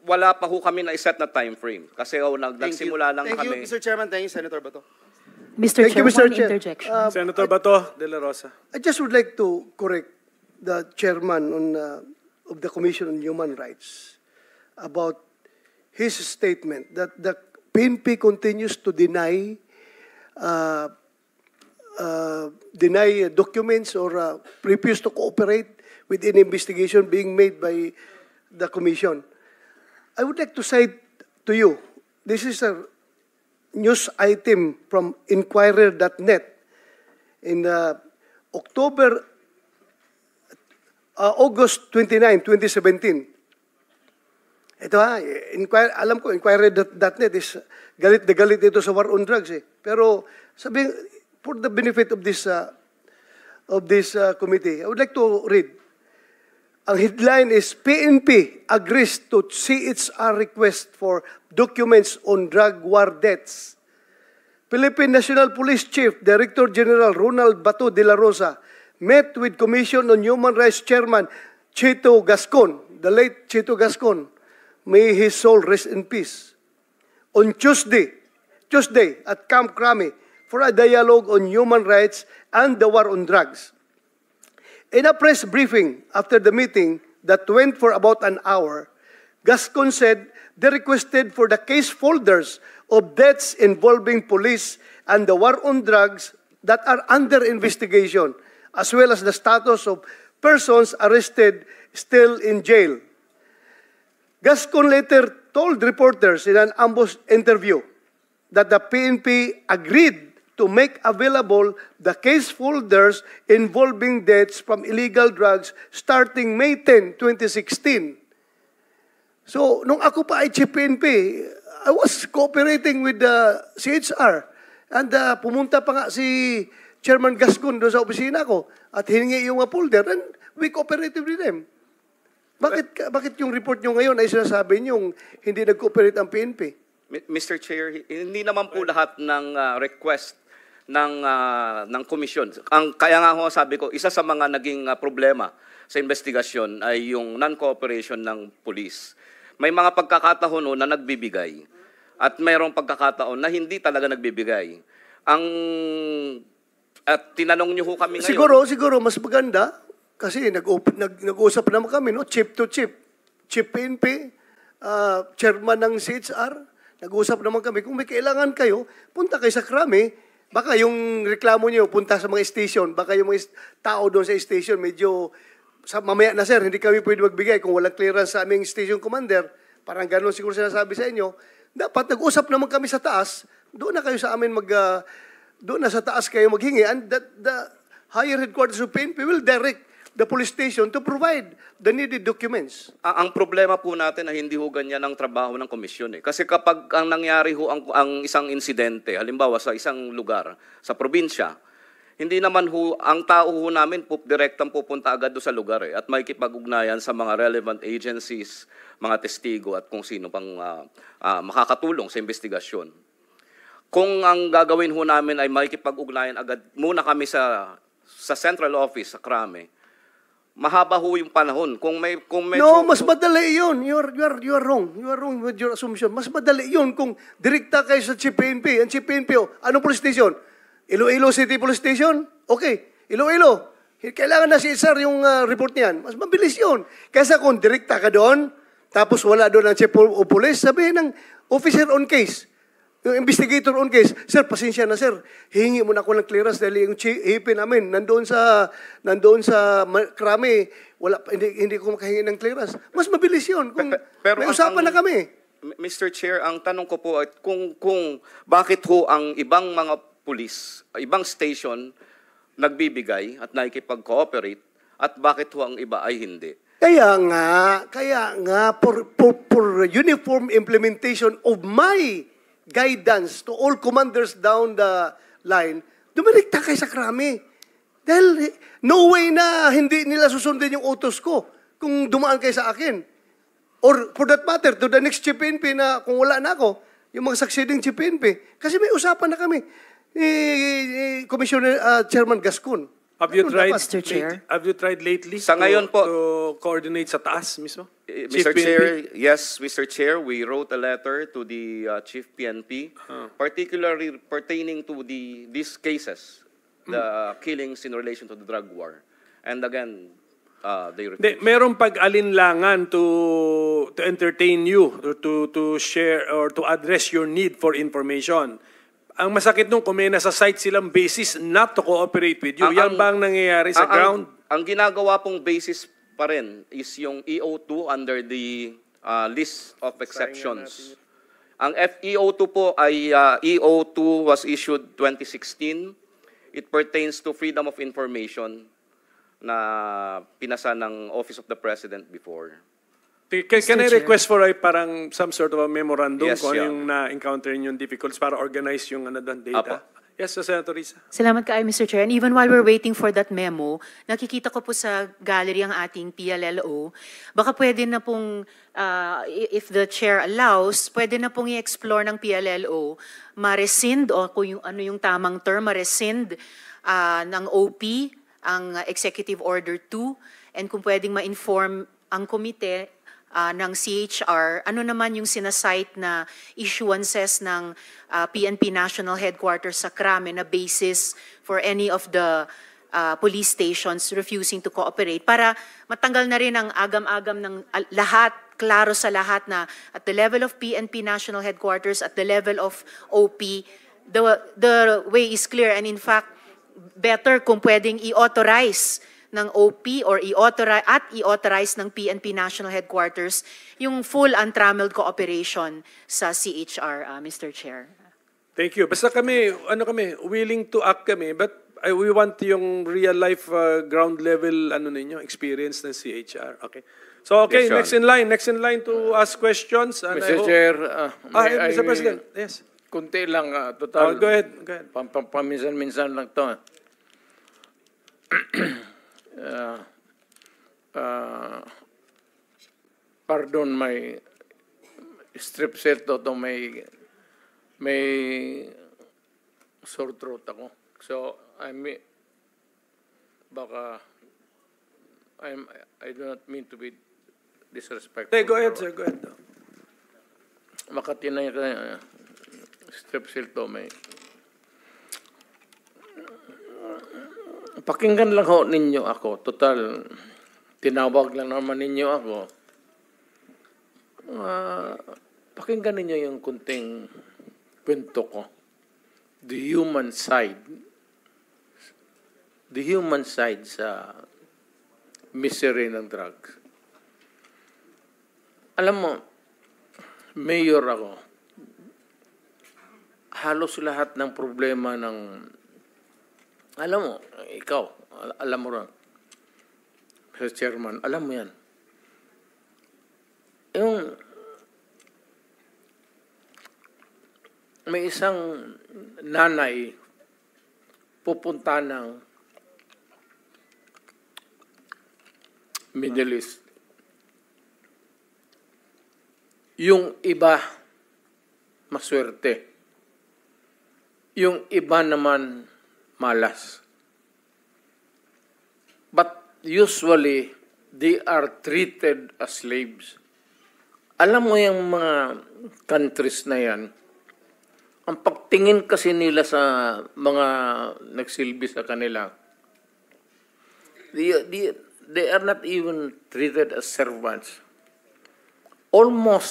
wala pa ho kami na iset na time frame. Kasi nagsimula lang Thank kami. you, Mr. Chairman. Thank you, Senator Bato. Mr. Thank you, Chair, Mr. one Chair. interjection. Senator Bato de la Rosa. I just would like to correct the chairman of the Commission on Human Rights about his statement that the PNP continues to deny documents or refuse to cooperate with any investigation being made by the Commission. I would like to cite to you, this is a news item from Inquirer.net in August 29, 2017. Ito alam ko, Inquirer.net is galit na galit ito sa war on drugs eh. Pero sabi, for the benefit of this committee, I would like to read. Ang headline is, PNP agrees to CHR request for documents on drug war deaths. Philippine National Police Chief Director General Ronald Bato de la Rosa met with Commission on Human Rights Chairman Chito Gascon, the late Chito Gascon. May his soul rest in peace. On Tuesday at Camp Crame for a dialogue on human rights and the war on drugs. In a press briefing after the meeting that went for about an hour, Gascon said they requested for the case folders of deaths involving police and the war on drugs that are under investigation, as well as the status of persons arrested still in jail. Gascon later told reporters in an ambush interview that the PNP agreed to make available the case folders involving deaths from illegal drugs starting May 10, 2016. So, nung ako pa ay Chief PNP, I was cooperating with the CHR. And pumunta pa nga si Chairman Gascon doon sa opisina ko at hiningi yung folder and we cooperated with them. Bakit yung report nyo ngayon ay sinasabi nyo hindi nag-cooperate ang PNP? Mr. Chair, hindi naman po lahat ng request ng komisyon. Kaya nga ho sabi ko, isa sa mga naging problema sa investigasyon ay yung non-cooperation ng police. May mga pagkakataon na nagbibigay at mayroong pagkakataon na hindi talaga nagbibigay. At tinanong niyo ho kami ngayon. Siguro mas maganda kasi nag-uusap naman kami, no? Chief to chief. Chief PNP, chairman ng CHR, nag-uusap naman kami. Kung may kailangan kayo, punta kayo sa Krame. Baka yung reklamo niyo punta sa mga station, baka yung mga tao doon sa station medyo mamaya na sir, hindi kami pwede magbigay kung walang clearance sa aming station commander. Parang gano'n siguro sinasabi sa inyo. Dapat nag-usap naman kami sa taas, doon na kayo sa amin doon na sa taas kayo maghingi, and the higher headquarters of PNP will direct the police station to provide the needed documents. Ang problema po natin na hindi ho ganyan ang trabaho ng komisyon. Kasi kapag ang nangyari ho ang isang insidente, halimbawa sa isang lugar, sa probinsya, hindi naman ho, ang tao ho namin direktang pupunta agad doon sa lugar at may kipag-ugnayan sa mga relevant agencies, mga testigo at kung sino pang makakatulong sa investigasyon. Kung ang gagawin ho namin ay may kipag-ugnayan agad, muna kami sa central office, sa Krame, mahaba ho yung panahon. Kung no, mas madali yun. You are wrong. You are wrong with your assumption. Mas madali yun kung direkta kayo sa Chief PNP. Ang Chief PNP, anong police station? Iloilo City Police Station? Okay. Iloilo. Kailangan na si Sir yung report niyan. Mas mabilis yun. Kaysa kung direkta ka doon, tapos wala doon ang Chief of Police, sabihin ng officer on case. Yung investigator on case, sir, pasensya na sir, hihingi mo na ako ng clearance dahil yung hipin namin, nandoon sa Krame, hindi ko makahingi ng clearance. Mas mabilis yun kung may usapan na kami. Mr. Chair, ang tanong ko po ay kung bakit ho ang ibang mga police, ibang station nagbibigay at nakikipag-cooperate at bakit ho ang iba ay hindi? Kaya nga, for uniform implementation of my guidance to all commanders down the line, dumirekta kayo sa Krame. Dahil no way na hindi nila susundin yung utos ko kung dumaan kayo sa akin. Or for that matter, to the next Chief PNP na kung wala na ako, yung mga succeeding Chief PNP. Kasi may usapan na kami ni Commissioner Chairman Gascon. Have you tried, Mr. Chair? Have you tried lately Sa ngayon po, to coordinate sa taas mismo? Chief Mr. PNP? Chair, yes, Mr. Chair, we wrote a letter to the Chief PNP, particularly pertaining to these cases, the killings in relation to the drug war. And again, they refused. Merong pag-alinlangan to entertain you, to share or to address your need for information. Ang masakit nung kung may nasa site silang basis not to cooperate with you, yan ba ang nangyayari sa ground? Ang ginagawa pong basis pa rin is yung EO2 under the list of exceptions. Ang FEO2 po ay EO2 was issued 2016. It pertains to freedom of information na pinasa ng Office of the President before. Can I request for parang some sort of a memorandum Yes, kung ano yeah. yung na-encounter yung difficulties para organize yung data? Apo. Yes, Senator Risa. Salamat kaayo, Mr. Chair. And even while we're waiting for that memo, nakikita ko po sa gallery ang ating PLLO. Baka pwede na pong, if the Chair allows, pwede na pong i-explore ng PLLO, ma-rescind, o kung yung, ano yung tamang term, ma-rescind ng OP, ang Executive Order 2, and kung pwedeng ma-inform ang komite ng CHR, ano naman yung sinasite na issuances ng PNP National Headquarters sa Krame na basis for any of the police stations refusing to cooperate para matanggal na rin ang agam-agam ng lahat, klaro sa lahat na at the level of PNP National Headquarters, at the level of OP, the way is clear, and in fact, better kung pwedeng i-authorize ng OP or i-authorize ng PNP National Headquarters yung full untrammeled cooperation sa CHR, Mr. Chair. Thank you. Basta kami, willing to act kami, but we want yung real life ground level ninyo, experience ng CHR. Okay. So, okay, Yes, next in line to ask questions. And Mr. Chair, Mr. President, yes. kunti lang, total. Go ahead. Paminsan-minsan lang to. Pardon, may strep set to may sore throat ako. So I do not mean to be disrespectful. Go ahead, sir. Go ahead. Makati na yung strep cell to may. Pakinggan lang ho ninyo ako. Total, tinawag lang naman ninyo ako. Pakinggan ninyo yung kunting kwento ko. The human side. The human side sa misery ng drugs. Alam mo, mayor ako. Halos lahat ng problema ng alam mo, ikaw, alam mo rin, Mr. Chairman, alam mo yan. Yung may isang nanay pupunta ng Middle East. Yung iba, maswerte. Yung iba naman, malas. But usually, they are treated as slaves. Alam mo yung mga countries na yan, ang pagtingin kasi nila sa mga nagsilbi sa kanila, they are not even treated as servants. Almost